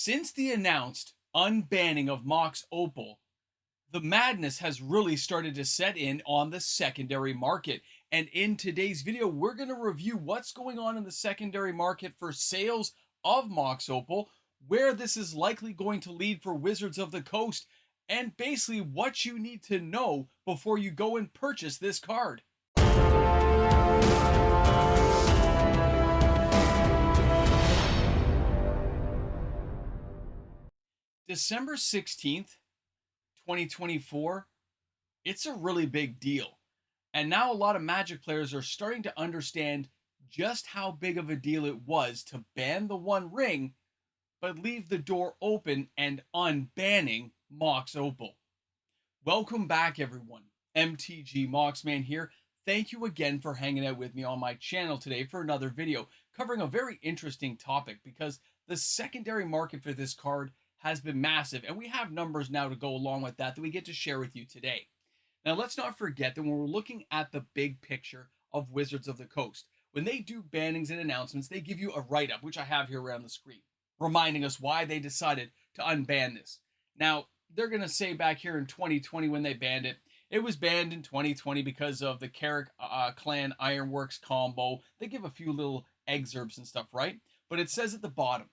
Since the announced unbanning of Mox Opal, the madness has really started to set in on the secondary market. And in today's video, we're going to review what's going on in the secondary market for sales of Mox Opal, where this is likely going to lead for Wizards of the Coast, and basically what you need to know before you go and purchase this card. December 16th, 2024, it's a really big deal. And now a lot of Magic players are starting to understand just how big of a deal it was to ban the One Ring, but leave the door open and unbanning Mox Opal. Welcome back, everyone. MTG Moxman here. Thank you again for hanging out with me on my channel today for another video covering a very interesting topic, because the secondary market for this card has been massive, and we have numbers now to go along with that we get to share with you today. Now, let's not forget that when we're looking at the big picture of Wizards of the Coast, when they do bannings and announcements, they give you a write-up, which I have here around the screen, reminding us why they decided to unban this. Now, they're going to say back here in 2020 when they banned it, it was banned in 2020 because of the Carrick Clan Ironworks combo. They give a few little excerpts and stuff, right? But it says at the bottom,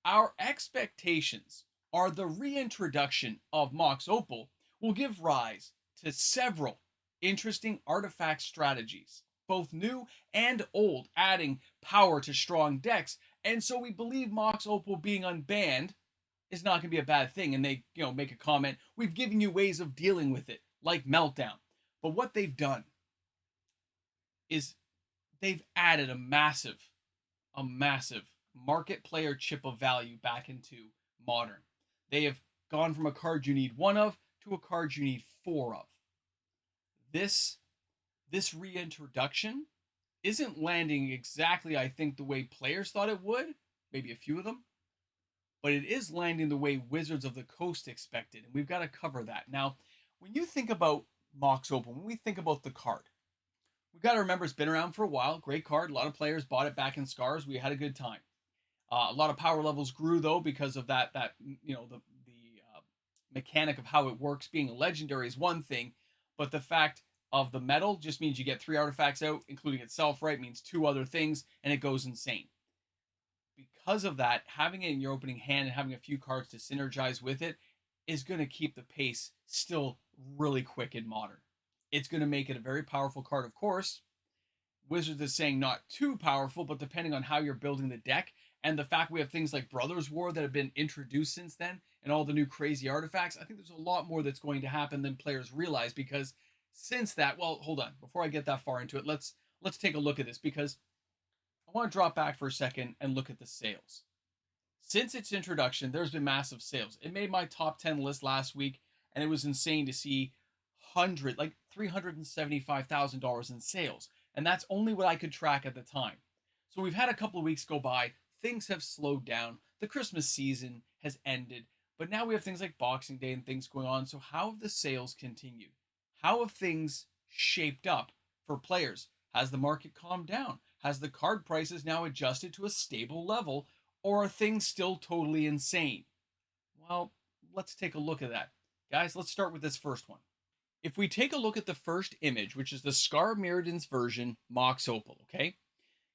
our expectations are the reintroduction of Mox Opal will give rise to several interesting artifact strategies, both new and old, adding power to strong decks. And so we believe Mox Opal being unbanned is not going to be a bad thing. And they, make a comment, we've given you ways of dealing with it, like Meltdown. But what they've done is they've added a massive market player chip of value back into Modern. They have gone from a card you need one of to a card you need four of. This reintroduction isn't landing exactly, I think, the way players thought it would, maybe a few of them, but it is landing the way Wizards of the Coast expected, and we've got to cover that. Now, when you think about Mox Opal, when we think about the card, we've got to remember it's been around for a while. Great card. A lot of players bought it back in Scars. We had a good time. A lot of power levels grew, though, because of the mechanic of how it works. Being a legendary is one thing, but the fact of the metal just means you get 3 artifacts out, including itself, right? Means 2 other things, and it goes insane. Because of that, having it in your opening hand and having a few cards to synergize with it is going to keep the pace still really quick in Modern. It's going to make it a very powerful card, of course. Wizards is saying not too powerful, but depending on how you're building the deck, and the fact we have things like Brothers War that have been introduced since then, and all the new crazy artifacts, I think there's a lot more that's going to happen than players realize, because since that, well, hold on, before I get that far into it, let's take a look at this, because I want to drop back for a second and look at the sales. Since its introduction, there's been massive sales. It made my top 10 list last week, and it was insane to see $375,000 in sales. And that's only what I could track at the time. So we've had a couple of weeks go by. Things have slowed down. The Christmas season has ended. But now we have things like Boxing Day and things going on. So how have the sales continued? How have things shaped up for players? Has the market calmed down? Has the card prices now adjusted to a stable level? Or are things still totally insane? Well, let's take a look at that. Guys, let's start with this first one. If we take a look at the first image, which is the Scar Mirrodin's version Mox Opal, okay?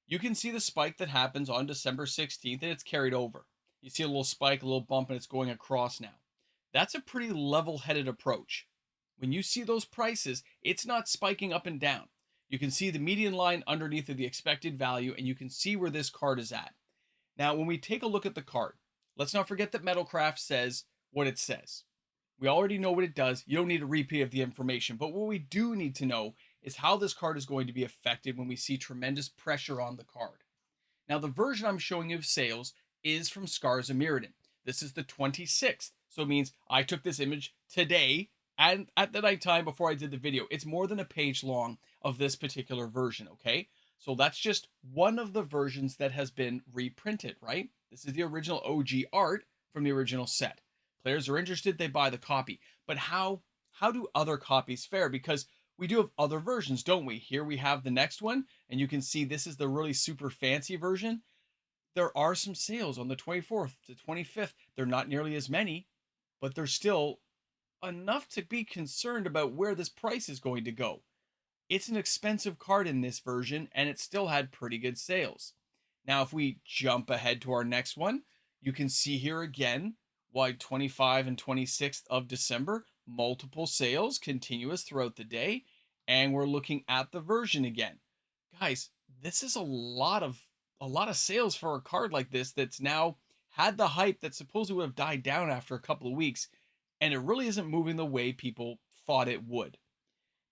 You can see the spike that happens on December 16th, and it's carried over. You see a little spike, a little bump, and it's going across now. That's a pretty level-headed approach. When you see those prices, it's not spiking up and down. You can see the median line underneath of the expected value, and you can see where this card is at. Now, when we take a look at the card, let's not forget that Metalcraft says what it says. We already know what it does. You don't need a repeat of the information. But what we do need to know is how this card is going to be affected when we see tremendous pressure on the card. Now, the version I'm showing you of sales is from Scars of Mirrodin. This is the 26th. So it means I took this image today and at the night time before I did the video. It's more than a page long of this particular version, okay? So that's just one of the versions that has been reprinted, right? This is the original OG art from the original set. Players are interested, they buy the copy. But how do other copies fare? Because we do have other versions, don't we? Here we have the next one, and you can see this is the really super fancy version. there are some sales on the 24th to 25th. They're not nearly as many, but they're still enough to be concerned about where this price is going to go. It's an expensive card in this version, and it still had pretty good sales. Now, if we jump ahead to our next one, you can see here again why 25 and 26th of December, multiple sales continuous throughout the day, and we're looking at the version again. Guys, this is a lot of sales for a card like this that's now had the hype that supposedly would have died down after a couple of weeks, and it really isn't moving the way people thought it would.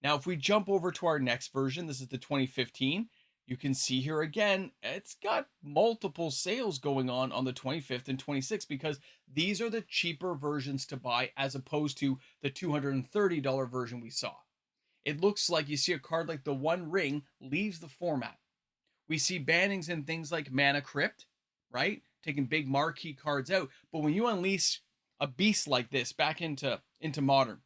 Now, if we jump over to our next version, this is the 2015. You can see here again, it's got multiple sales going on the 25th and 26th because these are the cheaper versions to buy as opposed to the $230 version we saw. It looks like you see a card like the One Ring leaves the format. We see bannings in things like Mana Crypt, right? Taking big marquee cards out. But when you unleash a beast like this back into Modern,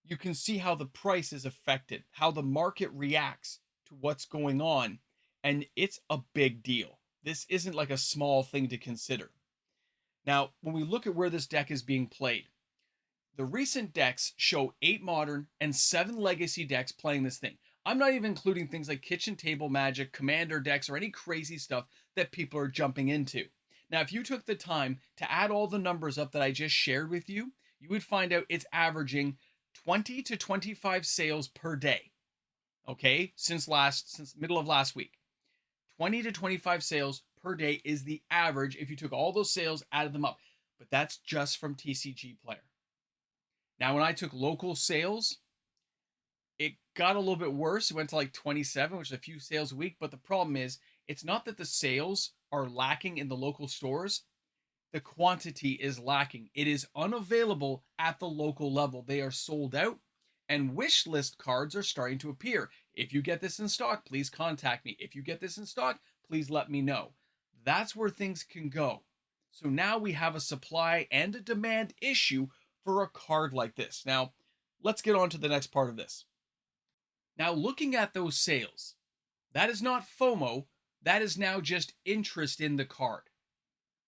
you can see how the price is affected, how the market reacts to what's going on, and it's a big deal. This isn't like a small thing to consider. Now, when we look at where this deck is being played, the recent decks show 8 Modern and 7 Legacy decks playing this thing. I'm not even including things like Kitchen Table Magic, Commander decks, or any crazy stuff that people are jumping into. Now, if you took the time to add all the numbers up that I just shared with you, you would find out it's averaging 20 to 25 sales per day. Okay, since middle of last week. 20 to 25 sales per day is the average if you took all those sales, added them up. But that's just from TCG Player. Now, when I took local sales, it got a little bit worse. It went to like 27, which is a few sales a week. But the problem is, it's not that the sales are lacking in the local stores. The quantity is lacking. It is unavailable at the local level. They are sold out, and wish list cards are starting to appear. If you get this in stock, please contact me. If you get this in stock, please let me know. That's where things can go. So now we have a supply and a demand issue for a card like this. Now, let's get on to the next part of this. Now, looking at those sales, that is not FOMO. That is now just interest in the card.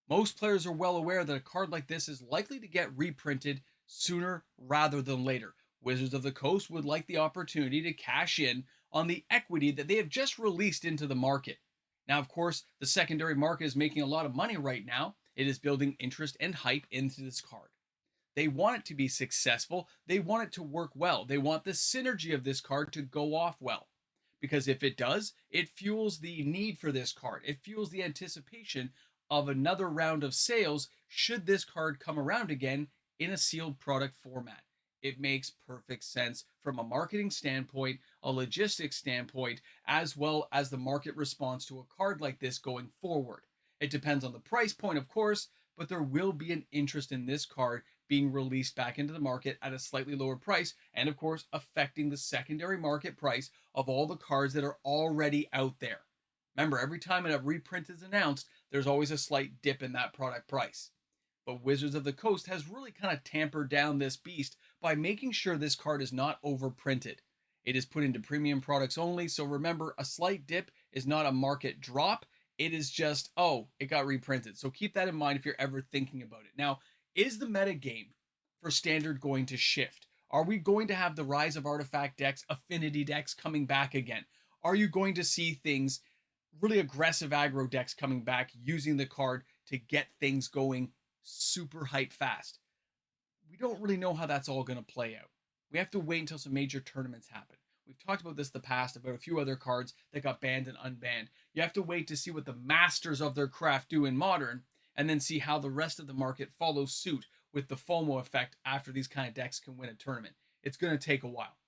Most players are well aware that a card like this is likely to get reprinted sooner rather than later. Wizards of the Coast would like the opportunity to cash in on the equity that they have just released into the market. Now, of course, the secondary market is making a lot of money right now. It is building interest and hype into this card. They want it to be successful. They want it to work well. They want the synergy of this card to go off well. Because if it does, it fuels the need for this card. It fuels the anticipation of another round of sales should this card come around again in a sealed product format. It makes perfect sense from a marketing standpoint, a logistics standpoint, as well as the market response to a card like this going forward. It depends on the price point, of course, but there will be an interest in this card being released back into the market at a slightly lower price, and of course affecting the secondary market price of all the cards that are already out there. Remember, every time a reprint is announced, there's always a slight dip in that product price. But Wizards of the Coast has really kind of tampered down this beast by making sure this card is not overprinted. It is put into premium products only, so remember, a slight dip is not a market drop. It is just, oh, it got reprinted. So keep that in mind if you're ever thinking about it. Now, is the meta game for Standard going to shift? Are we going to have the rise of artifact decks, affinity decks coming back again? Are you going to see things, really aggressive aggro decks coming back using the card to get things going super hype fast? We don't really know how that's all going to play out. We have to wait until some major tournaments happen. We've talked about this in the past about a few other cards that got banned and unbanned. You have to wait to see what the masters of their craft do in Modern, and then see how the rest of the market follows suit with the FOMO effect after these kind of decks can win a tournament. It's going to take a while.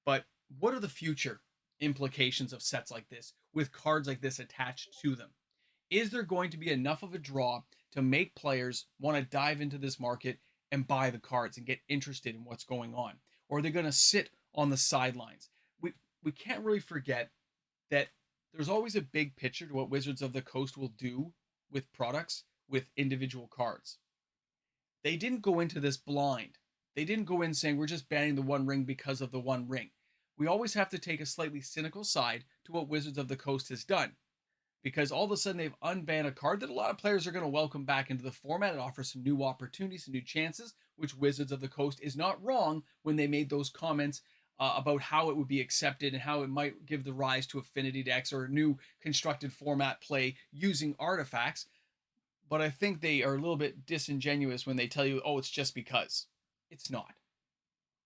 But what are the future implications of sets like this with cards like this attached to them? Is there going to be enough of a draw to make players want to dive into this market and buy the cards and get interested in what's going on? Or are they going to sit on the sidelines? We can't really forget that there's always a big picture to what Wizards of the Coast will do with products, with individual cards. They didn't go into this blind. They didn't go in saying we're just banning the One Ring because of the One Ring. We always have to take a slightly cynical side to what Wizards of the Coast has done. because all of a sudden they've unbanned a card that a lot of players are going to welcome back into the format. It offers some new opportunities, some new chances, which Wizards of the Coast is not wrong when they made those comments about how it would be accepted and how it might give the rise to affinity decks or a new constructed format play using artifacts. But I think they are a little bit disingenuous when they tell you, oh, it's just because. It's not.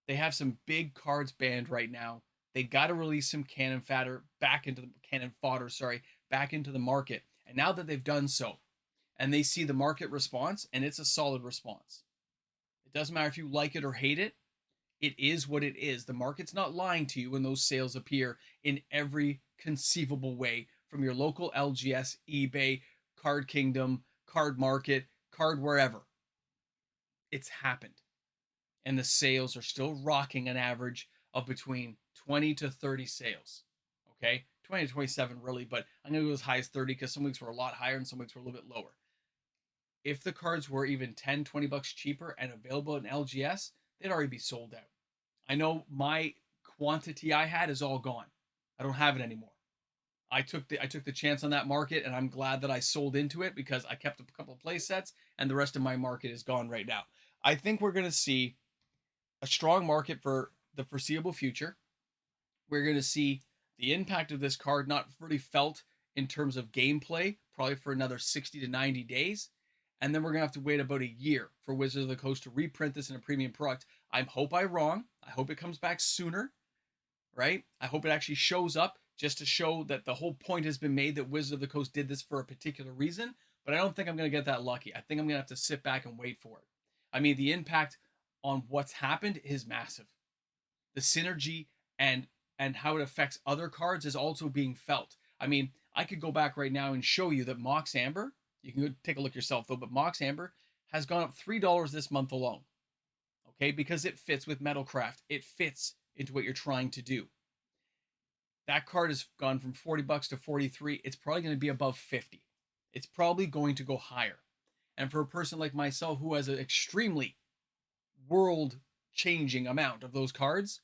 They have some big cards banned right now. They got to release some cannon fodder back into the market. And now that they've done so, and they see the market response, and it's a solid response. It doesn't matter if you like it or hate it. It is what it is. The market's not lying to you when those sales appear in every conceivable way, from your local LGS, eBay, Card Kingdom, Card Market, Card wherever. It's happened. And the sales are still rocking an average of between 20 to 30 sales. Okay? 20 to 27 really, but I'm going to go as high as 30 because some weeks were a lot higher and some weeks were a little bit lower. If the cards were even 10, 20 bucks cheaper and available in LGS, they'd already be sold out. I know my quantity I had is all gone. I don't have it anymore. I took the chance on that market, and I'm glad that I sold into it because I kept a couple of play sets, and the rest of my market is gone right now. I think we're going to see a strong market for the foreseeable future. We're going to see the impact of this card not really felt in terms of gameplay, probably for another 60 to 90 days. And then we're going to have to wait about a year for Wizards of the Coast to reprint this in a premium product. I hope I'm wrong. I hope it comes back sooner, right? I hope it actually shows up just to show that the whole point has been made that Wizards of the Coast did this for a particular reason. But I don't think I'm going to get that lucky. I think I'm going to have to sit back and wait for it. I mean, the impact on what's happened is massive. The synergy and how it affects other cards is also being felt. I mean, I could go back right now and show you that Mox Amber, you can go take a look yourself though, but Mox Amber has gone up $3 this month alone. Okay, because it fits with Metalcraft. It fits into what you're trying to do. That card has gone from 40 bucks to 43. It's probably going to be above 50. It's probably going to go higher. And for a person like myself who has an extremely world-changing amount of those cards,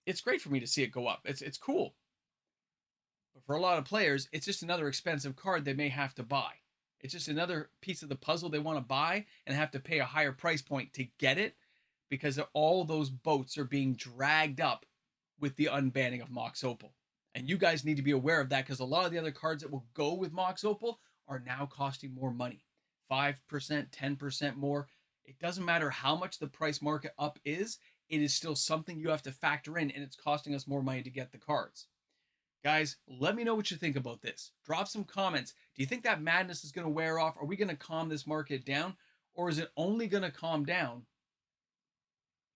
it's great for me to see it go up. It's cool. But for a lot of players, it's just another expensive card they may have to buy. It's just another piece of the puzzle they want to buy and have to pay a higher price point to get it because all those boats are being dragged up with the unbanning of Mox Opal. And you guys need to be aware of that because a lot of the other cards that will go with Mox Opal are now costing more money. 5%, 10% more. It doesn't matter how much the price market up is, it is still something you have to factor in, and it's costing us more money to get the cards. Guys, let me know what you think about this. Drop some comments. Do you think that madness is going to wear off? Are we going to calm this market down? Or is it only going to calm down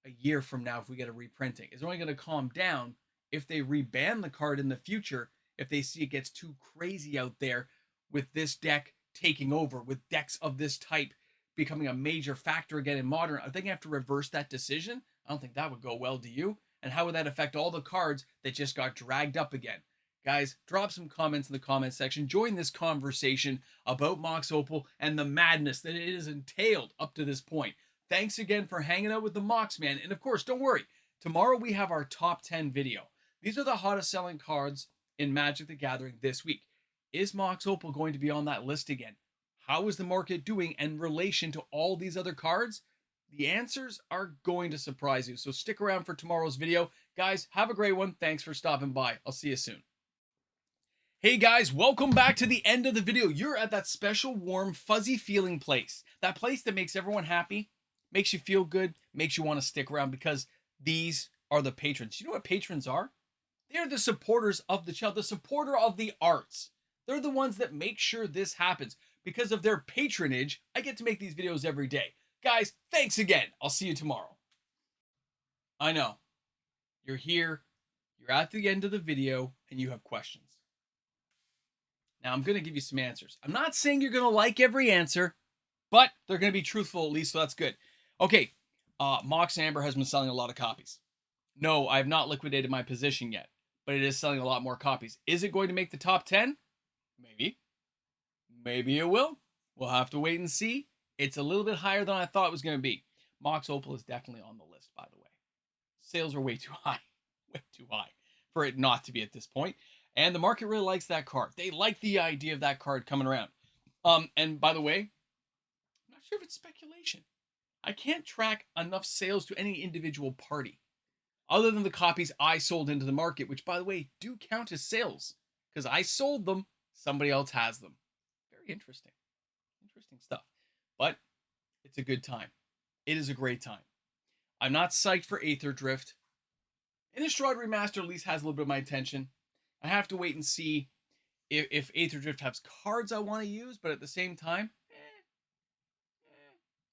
a year from now if we get a reprinting? Is it only going to calm down if they reban the card in the future, if they see it gets too crazy out there with this deck taking over, with decks of this type becoming a major factor again in Modern? I think I have to reverse that decision. I don't think that would go well, do you? And how would that affect all the cards that just got dragged up again? Guys, drop some comments in the comment section. Join this conversation about Mox Opal and the madness that it has entailed up to this point. Thanks again for hanging out with the Mox Man. And of course, don't worry. Tomorrow we have our top 10 video. These are the hottest selling cards in Magic the Gathering this week. Is Mox Opal going to be on that list again? How is the market doing in relation to all these other cards? The answers are going to surprise you. So stick around for tomorrow's video. Guys, have a great one. Thanks for stopping by. I'll see you soon. Hey guys, welcome back to the end of the video. You're at that special, warm, fuzzy feeling place. That place that makes everyone happy, makes you feel good, makes you want to stick around because these are the patrons. You know what patrons are? They're the supporters of the channel, the supporter of the arts. They're the ones that make sure this happens. Because of their patronage, I get to make these videos every day. Guys, thanks again. I'll see you tomorrow. I know. You're here, you're at the end of the video, and you have questions. Now, I'm going to give you some answers. I'm not saying you're going to like every answer, but they're going to be truthful at least, so that's good. Okay, Mox Amber has been selling a lot of copies. No, I have not liquidated my position yet, but it is selling a lot more copies. Is it going to make the top 10? Maybe. Maybe it will. We'll have to wait and see. It's a little bit higher than I thought it was going to be. Mox Opal is definitely on the list, by the way. Sales are way too high. Way too high for it not to be at this point. And the market really likes that card. They like the idea of that card coming around. And by the way, I'm not sure if it's speculation. I can't track enough sales to any individual party other than the copies I sold into the market, which, by the way, do count as sales because I sold them. Somebody else has them. Very interesting. Interesting stuff. But it's a good time. It is a great time. I'm not psyched for Aether Drift. Innistrad Remaster at least has a little bit of my attention. I have to wait and see if Aether Drift has cards I want to use, but at the same time,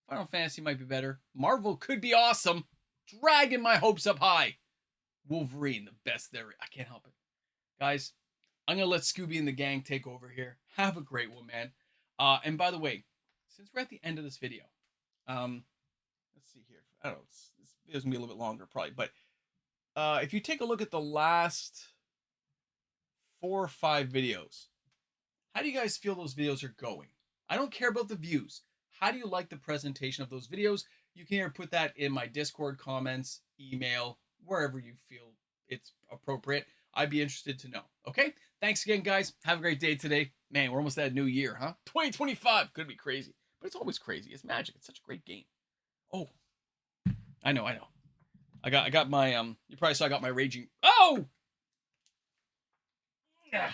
Final Fantasy might be better. Marvel could be awesome. Dragging my hopes up high. Wolverine, the best there. I can't help it. Guys, I'm going to let Scooby and the gang take over here. Have a great one, man. And by the way, since we're at the end of this video, let's see here. I don't know. This video's going to be a little bit longer probably, but if you take a look at the last 4 or 5 videos, how do you guys feel those videos are going? I don't care about the views. How do you like the presentation of those videos? You can either put that in my Discord comments, email, wherever you feel it's appropriate. I'd be interested to know. Okay? Thanks again, guys. Have a great day today. Man, we're almost at a new year, huh? 2025. Could be crazy. But it's always crazy. It's Magic. It's such a great game. Oh. I know. I got my you probably saw I got my raging. Oh! Yeah.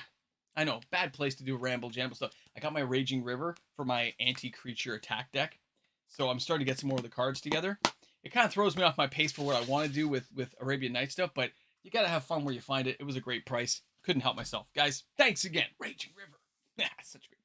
I know, bad place to do ramble jamble stuff. I got my Raging River for my anti-creature attack deck. So I'm starting to get some more of the cards together. It kind of throws me off my pace for what I want to do with Arabian Night stuff, but you got to have fun where you find it. It was a great price. Couldn't help myself. Guys, thanks again. Raging River. Yeah, such a great